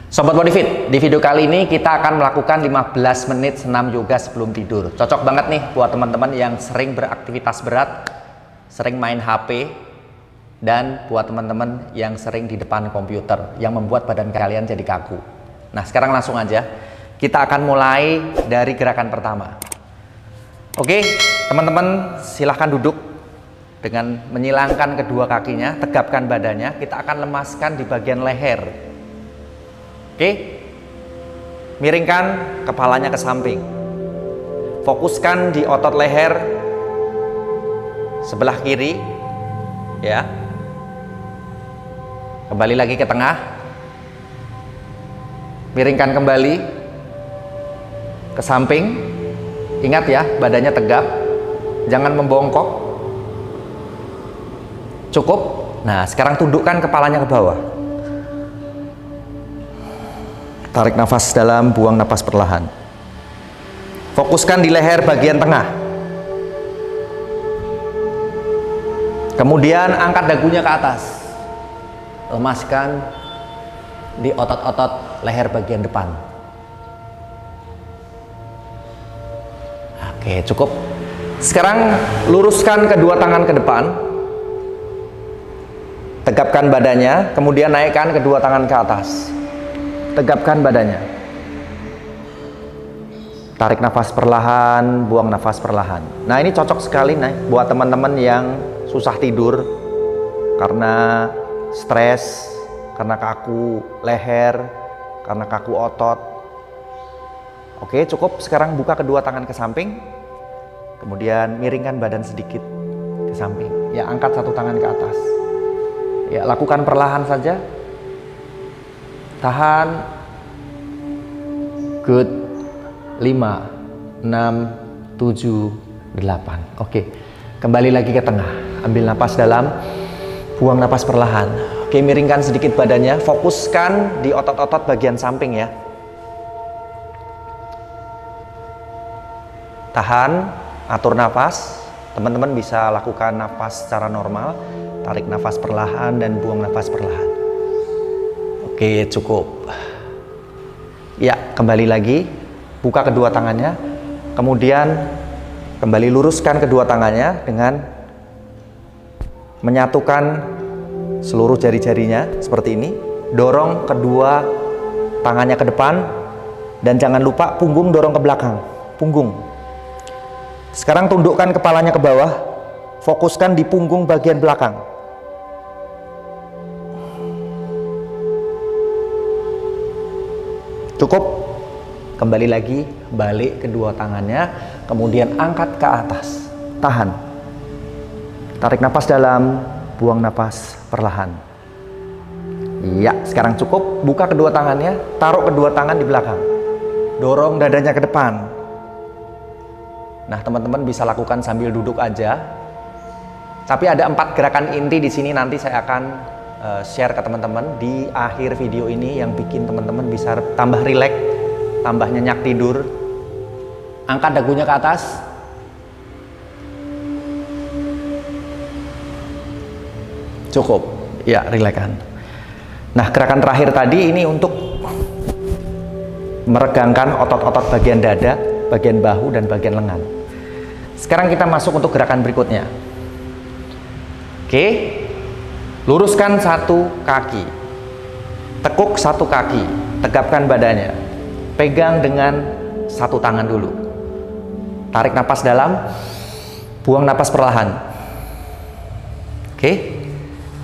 Sobat Bodifit, di video kali ini kita akan melakukan 15 menit senam yoga sebelum tidur. Cocok banget nih buat teman-teman yang sering beraktivitas berat, sering main HP, dan buat teman-teman yang sering di depan komputer, yang membuat badan kalian jadi kaku. Nah, sekarang langsung aja, kita akan mulai dari gerakan pertama. Oke, teman-teman silahkan duduk dengan menyilangkan kedua kakinya, tegapkan badannya. Kita akan lemaskan di bagian leher. Oke, miringkan kepalanya ke samping, fokuskan di otot leher sebelah kiri, ya. Kembali lagi ke tengah, miringkan kembali ke samping. Ingat ya, badannya tegap, jangan membongkok. Cukup. Nah, sekarang tundukkan kepalanya ke bawah. Tarik nafas dalam, buang nafas perlahan. Fokuskan di leher bagian tengah. Kemudian angkat dagunya ke atas. Lemaskan di otot-otot leher bagian depan. Oke, cukup. Sekarang luruskan kedua tangan ke depan. Tegapkan badannya, kemudian naikkan kedua tangan ke atas. Tegapkan badannya. Tarik nafas perlahan, buang nafas perlahan. Nah, ini cocok sekali nih buat teman-teman yang susah tidur karena stres, karena kaku leher, karena kaku otot. Oke, cukup. Sekarang buka kedua tangan ke samping. Kemudian miringkan badan sedikit ke samping. Ya, angkat satu tangan ke atas. Ya, lakukan perlahan saja. Tahan. Good. 5, 6, 7, 8. Oke. Kembali lagi ke tengah. Ambil napas dalam. Buang napas perlahan. Oke, miringkan sedikit badannya. Fokuskan di otot-otot bagian samping ya. Tahan. Atur nafas. Teman-teman bisa lakukan nafas secara normal. Tarik nafas perlahan dan buang nafas perlahan. Oke, cukup. Ya, kembali lagi. Buka kedua tangannya. Kemudian kembali luruskan kedua tangannya dengan menyatukan seluruh jari-jarinya seperti ini. Dorong kedua tangannya ke depan. Dan jangan lupa punggung dorong ke belakang. Punggung. Sekarang tundukkan kepalanya ke bawah. Fokuskan di punggung bagian belakang. Cukup. Kembali lagi, balik kedua tangannya, kemudian angkat ke atas. Tahan. Tarik nafas dalam, buang nafas perlahan. Iya, sekarang cukup. Buka kedua tangannya, taruh kedua tangan di belakang. Dorong dadanya ke depan. Nah, teman-teman bisa lakukan sambil duduk aja. Tapi ada 4 gerakan inti di sini, nanti saya akan share ke teman-teman di akhir video ini yang bikin teman-teman bisa tambah rileks, tambah nyenyak tidur. Angkat dagunya ke atas. Cukup. Ya, rilekskan. Nah, gerakan terakhir tadi ini untuk meregangkan otot-otot bagian dada, bagian bahu, dan bagian lengan. Sekarang kita masuk untuk gerakan berikutnya. Oke, luruskan satu kaki, tekuk satu kaki, tegapkan badannya, pegang dengan satu tangan dulu. Tarik napas dalam, buang napas perlahan. Oke,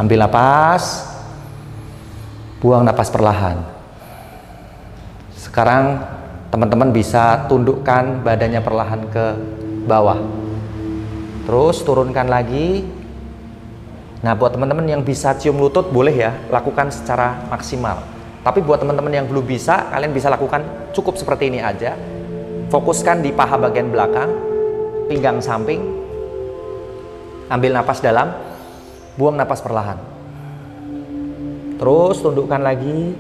ambil napas, buang napas perlahan. Sekarang teman-teman bisa tundukkan badannya perlahan ke bawah. Terus turunkan lagi. Nah, buat teman-teman yang bisa cium lutut boleh ya, lakukan secara maksimal. Tapi buat teman-teman yang belum bisa, kalian bisa lakukan cukup seperti ini aja. Fokuskan di paha bagian belakang, pinggang samping. Ambil napas dalam, buang napas perlahan. Terus tundukkan lagi.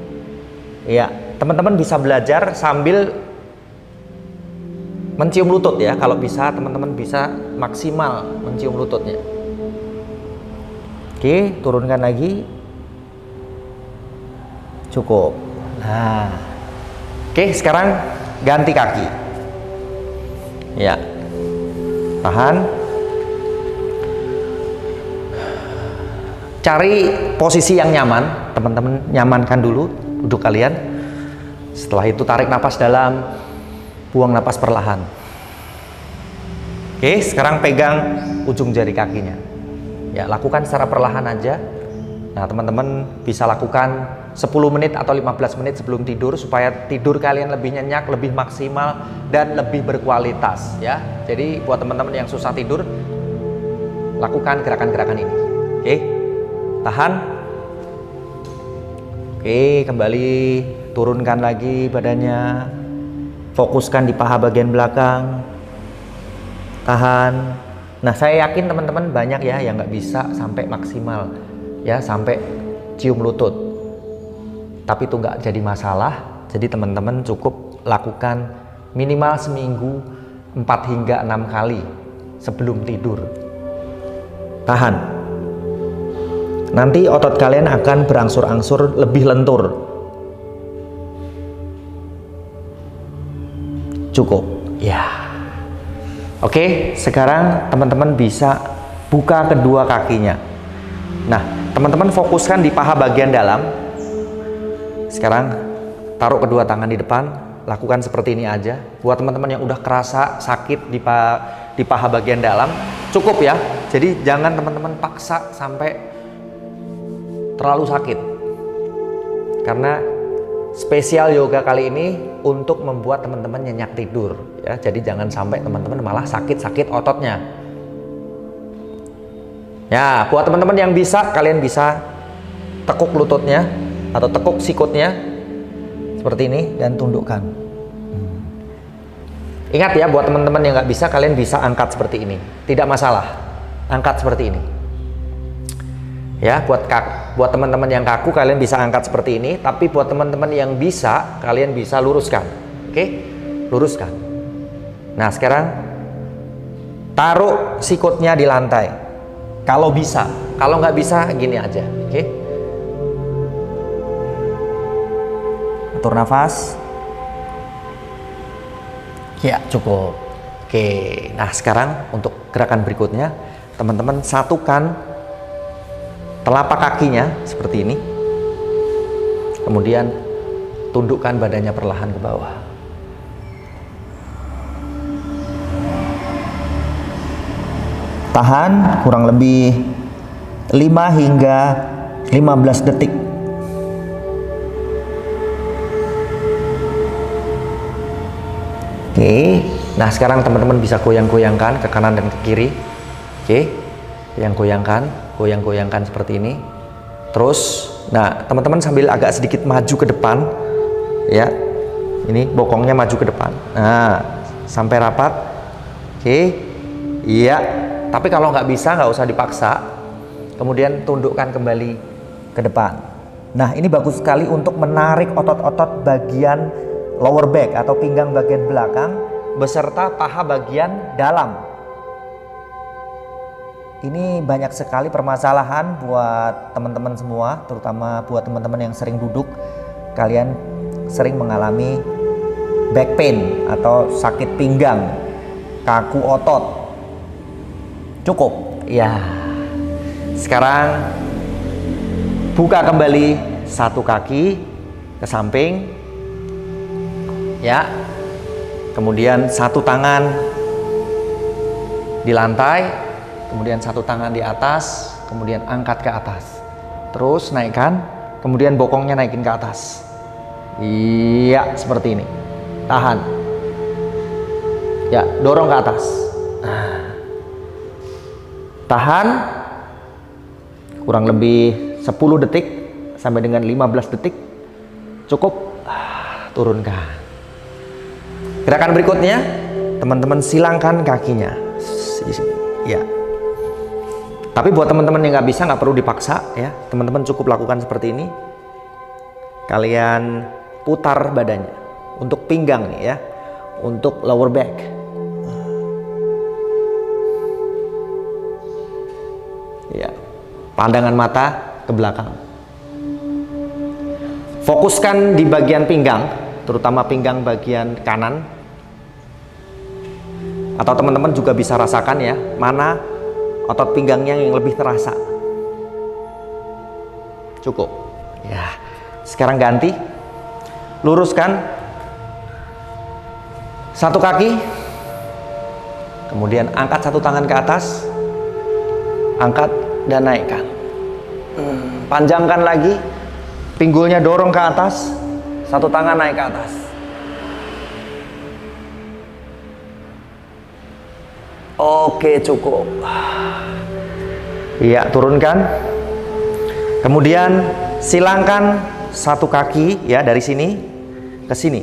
Ya, teman-teman bisa belajar sambil mencium lutut ya. Kalau bisa, teman-teman bisa maksimal mencium lututnya. Oke, turunkan lagi. Cukup. Nah, oke, sekarang ganti kaki. Ya, tahan. Cari posisi yang nyaman, teman-teman nyamankan dulu duduk kalian. Setelah itu tarik napas dalam, buang napas perlahan. Oke, sekarang pegang ujung jari kakinya. Ya, lakukan secara perlahan aja. Nah, teman-teman bisa lakukan 10 menit atau 15 menit sebelum tidur supaya tidur kalian lebih nyenyak, lebih maksimal dan lebih berkualitas ya. Jadi buat teman-teman yang susah tidur, lakukan gerakan-gerakan ini. Oke. Tahan. Oke, kembali turunkan lagi badannya. Fokuskan di paha bagian belakang. Tahan. Nah, saya yakin teman-teman banyak ya yang nggak bisa sampai maksimal ya, sampai cium lutut. Tapi itu nggak jadi masalah. Jadi teman-teman cukup lakukan minimal seminggu 4 hingga 6 kali sebelum tidur. Tahan. Nanti otot kalian akan berangsur-angsur lebih lentur. Cukup. Ya. Oke, sekarang teman-teman bisa buka kedua kakinya. Nah, teman-teman fokuskan di paha bagian dalam. Sekarang taruh kedua tangan di depan, lakukan seperti ini aja. Buat teman-teman yang udah kerasa sakit di paha bagian dalam, cukup ya. Jadi jangan teman-teman paksa sampai terlalu sakit. Karena spesial yoga kali ini untuk membuat teman-teman nyenyak tidur ya. Jadi jangan sampai teman-teman malah sakit-sakit ototnya. Ya, buat teman-teman yang bisa, kalian bisa tekuk lututnya atau tekuk sikutnya seperti ini dan tundukkan. Ingat ya, buat teman-teman yang nggak bisa, kalian bisa angkat seperti ini, tidak masalah. Angkat seperti ini. Ya, buat teman-teman yang kaku, kalian bisa angkat seperti ini. Tapi buat teman-teman yang bisa, kalian bisa luruskan. Oke, luruskan. Nah, sekarang taruh sikutnya di lantai. Kalau bisa, kalau nggak bisa gini aja. Oke. Atur nafas. Ya, cukup. Oke. Nah, sekarang untuk gerakan berikutnya, teman-teman satukan telapak kakinya seperti ini. Kemudian tundukkan badannya perlahan ke bawah. Tahan kurang lebih 5 hingga 15 detik. Oke. Nah, sekarang teman-teman bisa goyang-goyangkan ke kanan dan ke kiri. Oke. Yang goyang-goyangkan seperti ini. Terus, nah teman-teman sambil agak sedikit maju ke depan, ya. Ini bokongnya maju ke depan. Nah, sampai rapat. Oke, iya. Tapi kalau nggak bisa, nggak usah dipaksa. Kemudian tundukkan kembali ke depan. Nah, ini bagus sekali untuk menarik otot-otot bagian lower back atau pinggang bagian belakang beserta paha bagian dalam. Ini banyak sekali permasalahan buat teman-teman semua, terutama buat teman-teman yang sering duduk. Kalian sering mengalami back pain atau sakit pinggang, kaku otot. Cukup. Ya. Sekarang buka kembali satu kaki ke samping. Ya. Kemudian satu tangan di lantai. Kemudian satu tangan di atas, kemudian angkat ke atas. Terus naikkan, kemudian bokongnya naikin ke atas. Iya, seperti ini. Tahan. Ya, dorong ke atas. Nah. Tahan. Kurang lebih 10 detik sampai dengan 15 detik. Cukup. Turunkan. Gerakan berikutnya, teman-teman silangkan kakinya. Di sini. Ya. Tapi buat teman-teman yang nggak bisa, nggak perlu dipaksa ya. Teman-teman cukup lakukan seperti ini. Kalian putar badannya untuk pinggang nih ya, untuk lower back. Ya, pandangan mata ke belakang. Fokuskan di bagian pinggang, terutama pinggang bagian kanan. Atau teman-teman juga bisa rasakan ya, mana otot pinggangnya yang lebih terasa. Cukup. Ya. Sekarang ganti. Luruskan satu kaki. Kemudian angkat satu tangan ke atas. Angkat dan naikkan. Panjangkan lagi. Pinggulnya dorong ke atas, satu tangan naik ke atas. Oke, cukup. Iya, turunkan. Kemudian silangkan satu kaki ya dari sini ke sini.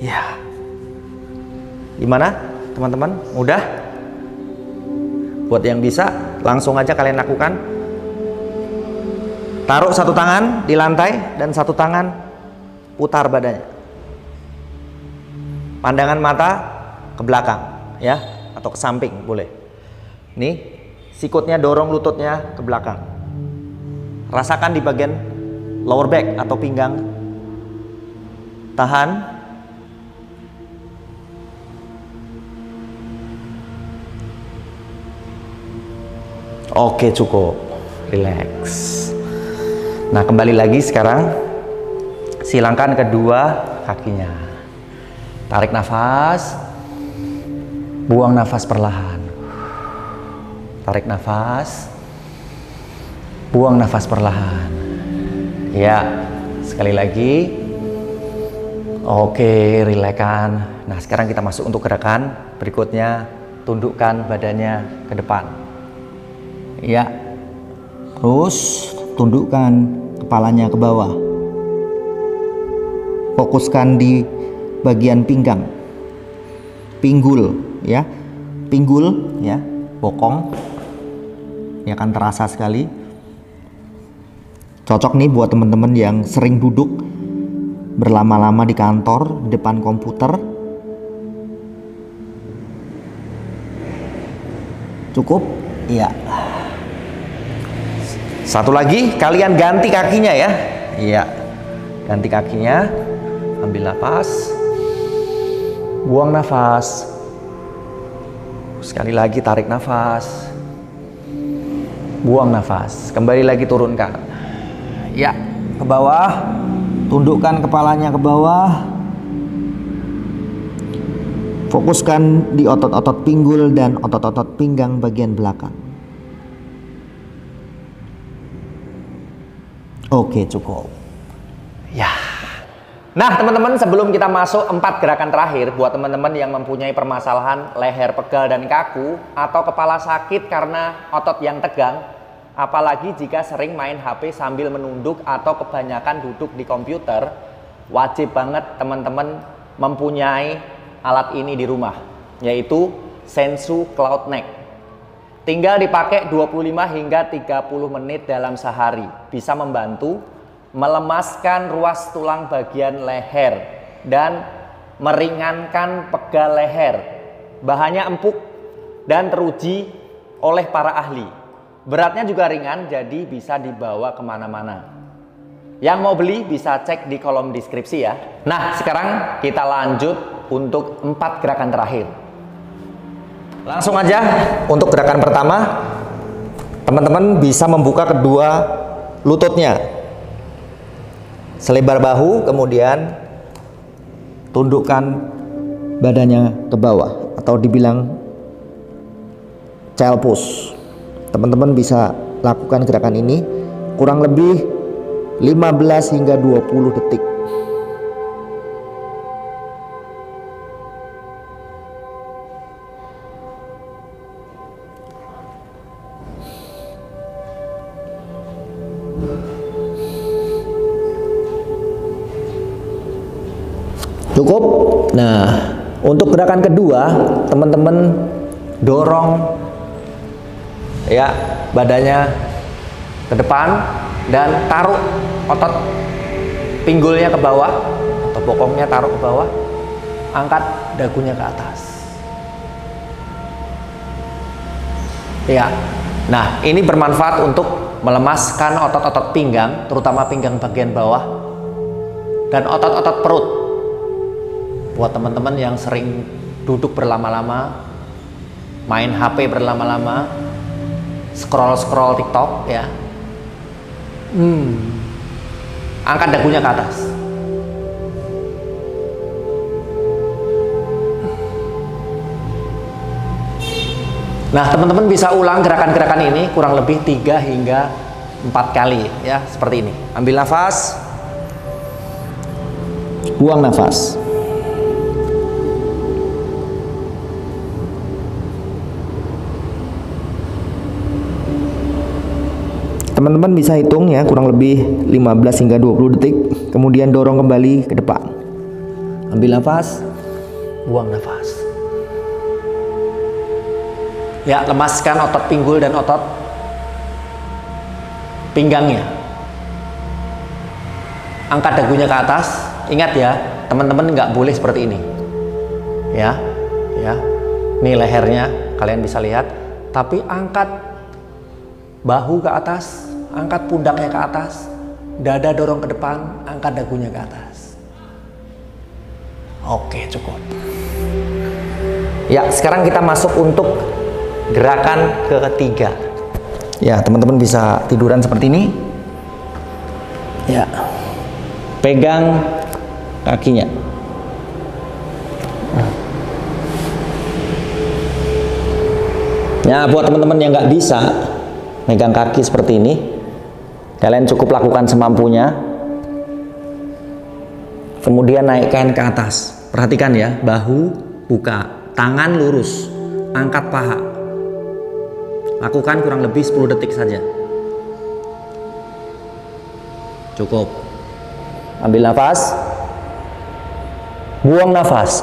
Ya. Gimana, teman-teman? Mudah? Buat yang bisa, langsung aja kalian lakukan. Taruh satu tangan di lantai dan satu tangan putar badannya. Pandangan mata ke belakang ya, atau ke samping boleh. Nih, sikutnya dorong lututnya ke belakang. Rasakan di bagian lower back atau pinggang. Tahan. Oke, cukup. Relax. Nah, kembali lagi sekarang, silangkan kedua kakinya. Tarik nafas, buang nafas perlahan. Tarik nafas, buang nafas perlahan. Ya, sekali lagi. Oke, rilekan. Nah, sekarang kita masuk untuk gerakan berikutnya. Tundukkan badannya ke depan. Ya, terus tundukkan kepalanya ke bawah. Fokuskan di bagian pinggang, pinggul ya, pinggul ya, bokong ya, akan terasa sekali. Cocok nih buat teman-teman yang sering duduk berlama-lama di kantor, di depan komputer. Cukup? Iya. Satu lagi, kalian ganti kakinya ya. Iya. Ganti kakinya. Ambil nafas. Buang nafas. Sekali lagi tarik nafas. Buang nafas. Kembali lagi turunkan. Ya, ke bawah. Tundukkan kepalanya ke bawah. Fokuskan di otot-otot pinggul dan otot-otot pinggang bagian belakang. Oke, cukup. Ya. Nah, teman-teman, sebelum kita masuk 4 gerakan terakhir, buat teman-teman yang mempunyai permasalahan leher pegal dan kaku, atau kepala sakit karena otot yang tegang, apalagi jika sering main HP sambil menunduk atau kebanyakan duduk di komputer, wajib banget teman-teman mempunyai alat ini di rumah, yaitu Sensu Cloud Neck. Tinggal dipakai 25 hingga 30 menit dalam sehari. Bisa membantu melemaskan ruas tulang bagian leher dan meringankan pegal leher. Bahannya empuk dan teruji oleh para ahli. Beratnya juga ringan, jadi bisa dibawa kemana-mana. Yang mau beli bisa cek di kolom deskripsi ya. Nah, sekarang kita lanjut untuk 4 gerakan terakhir. Langsung aja untuk gerakan pertama, teman-teman bisa membuka kedua lututnya selebar bahu, kemudian tundukkan badannya ke bawah atau dibilang child pose. Teman-teman bisa lakukan gerakan ini kurang lebih 15 hingga 20 detik. Cukup. Nah, untuk gerakan kedua, teman-teman dorong ya badannya ke depan dan taruh otot pinggulnya ke bawah atau bokongnya taruh ke bawah, angkat dagunya ke atas. Ya. Nah, ini bermanfaat untuk melemaskan otot-otot pinggang, terutama pinggang bagian bawah dan otot-otot perut. Buat teman-teman yang sering duduk berlama-lama, main HP berlama-lama, scroll TikTok ya. Angkat dagunya ke atas. Nah, teman-teman bisa ulang gerakan-gerakan ini kurang lebih 3 hingga 4 kali ya, seperti ini. Ambil nafas, buang nafas. Teman-teman bisa hitung ya, kurang lebih 15 hingga 20 detik, kemudian dorong kembali ke depan. Ambil nafas, buang nafas. Ya, lemaskan otot pinggul dan otot pinggangnya. Angkat dagunya ke atas. Ingat ya, teman-teman nggak boleh seperti ini. Ya, ya. Ini lehernya, kalian bisa lihat. Tapi angkat bahu ke atas, angkat pundaknya ke atas, dada dorong ke depan, angkat dagunya ke atas. Oke, cukup. Ya, sekarang kita masuk untuk gerakan ketiga. Ya, teman-teman bisa tiduran seperti ini. Ya, pegang kakinya. Ya, buat teman-teman yang nggak bisa megang kaki seperti ini, kalian cukup lakukan semampunya. Kemudian naikkan ke atas. Perhatikan ya, bahu buka, tangan lurus, angkat paha. Lakukan kurang lebih 10 detik saja. Cukup. Ambil nafas. Buang nafas.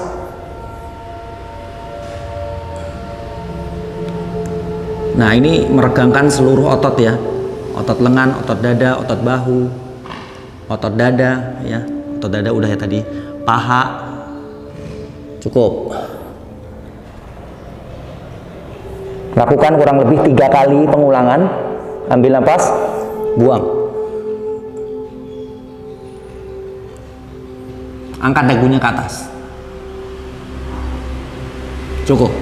Nah, ini meregangkan seluruh otot ya. Otot lengan, otot dada, otot bahu, otot dada ya. Otot dada udah ya tadi. Paha. Cukup. Lakukan kurang lebih 3 kali pengulangan. Ambil nafas, buang. Angkat dagunya ke atas. Cukup.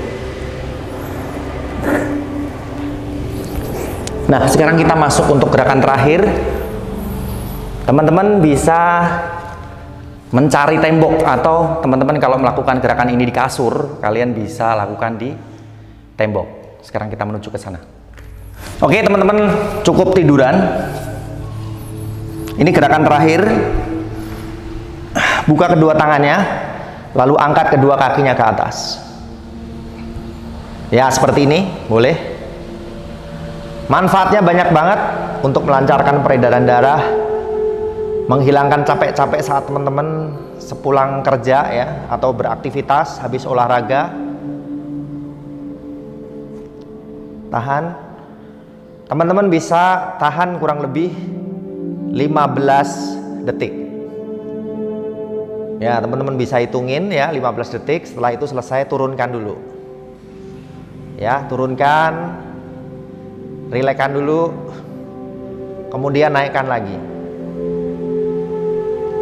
Nah, sekarang kita masuk untuk gerakan terakhir. Teman-teman bisa mencari tembok, atau teman-teman kalau melakukan gerakan ini di kasur, kalian bisa lakukan di tembok. Sekarang kita menuju ke sana. Oke, teman-teman, cukup tiduran. Ini gerakan terakhir. Buka kedua tangannya, lalu angkat kedua kakinya ke atas. Ya, seperti ini, boleh. Manfaatnya banyak banget untuk melancarkan peredaran darah, menghilangkan capek-capek saat teman-teman sepulang kerja ya, atau beraktivitas habis olahraga. Tahan. Teman-teman bisa tahan kurang lebih 15 detik. Ya, teman-teman bisa hitungin ya, 15 detik. Setelah itu selesai, turunkan dulu. Ya, turunkan. Rilekskan dulu. Kemudian naikkan lagi.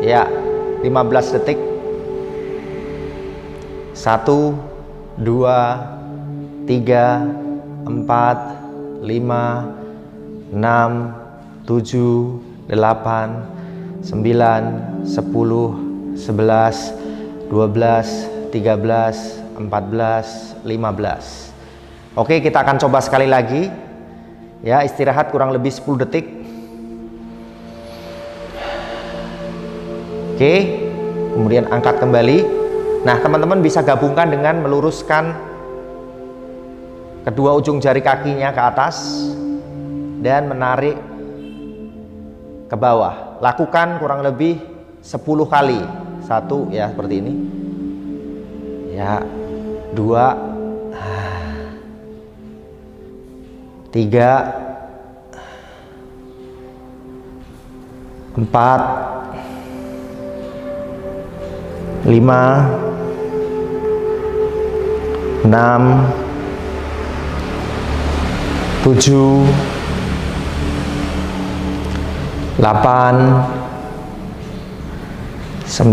Ya, 15 detik. 1 2 3 4 5 6 7 8 9 10 11 12 13 14 15. Oke, kita akan coba sekali lagi ya, istirahat kurang lebih 10 detik. Oke, kemudian angkat kembali. Nah, teman-teman bisa gabungkan dengan meluruskan kedua ujung jari kakinya ke atas dan menarik ke bawah. Lakukan kurang lebih 10 kali. 1 ya, seperti ini. Ya, 2 3 4 5 6 7 8 9 10.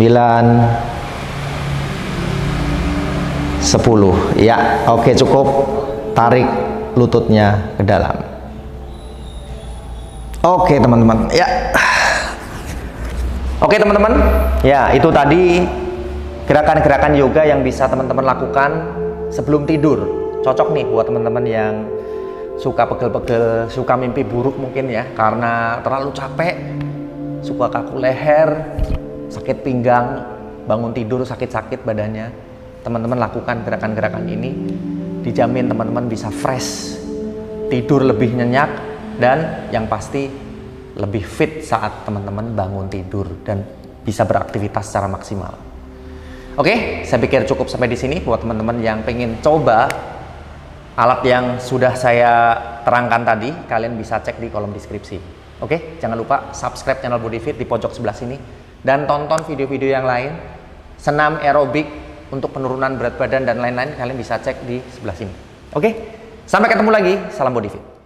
Ya, oke, cukup. Tarik lututnya ke dalam. Oke, teman-teman. Ya. Oke, teman-teman. Ya, itu tadi gerakan-gerakan yoga yang bisa teman-teman lakukan sebelum tidur. Cocok nih buat teman-teman yang suka pegel-pegel, suka mimpi buruk mungkin ya, karena terlalu capek, suka kaku leher, sakit pinggang, bangun tidur sakit-sakit badannya. Teman-teman lakukan gerakan-gerakan ini, dijamin teman-teman bisa fresh, tidur lebih nyenyak, dan yang pasti lebih fit saat teman-teman bangun tidur dan bisa beraktivitas secara maksimal. Oke, saya pikir cukup sampai di sini. Buat teman-teman yang pengen coba alat yang sudah saya terangkan tadi, kalian bisa cek di kolom deskripsi. Oke, jangan lupa subscribe channel Bodyfit di pojok sebelah sini dan tonton video-video yang lain, senam aerobik untuk penurunan berat badan dan lain-lain, kalian bisa cek di sebelah sini. Oke, sampai ketemu lagi. Salam Bodyfit.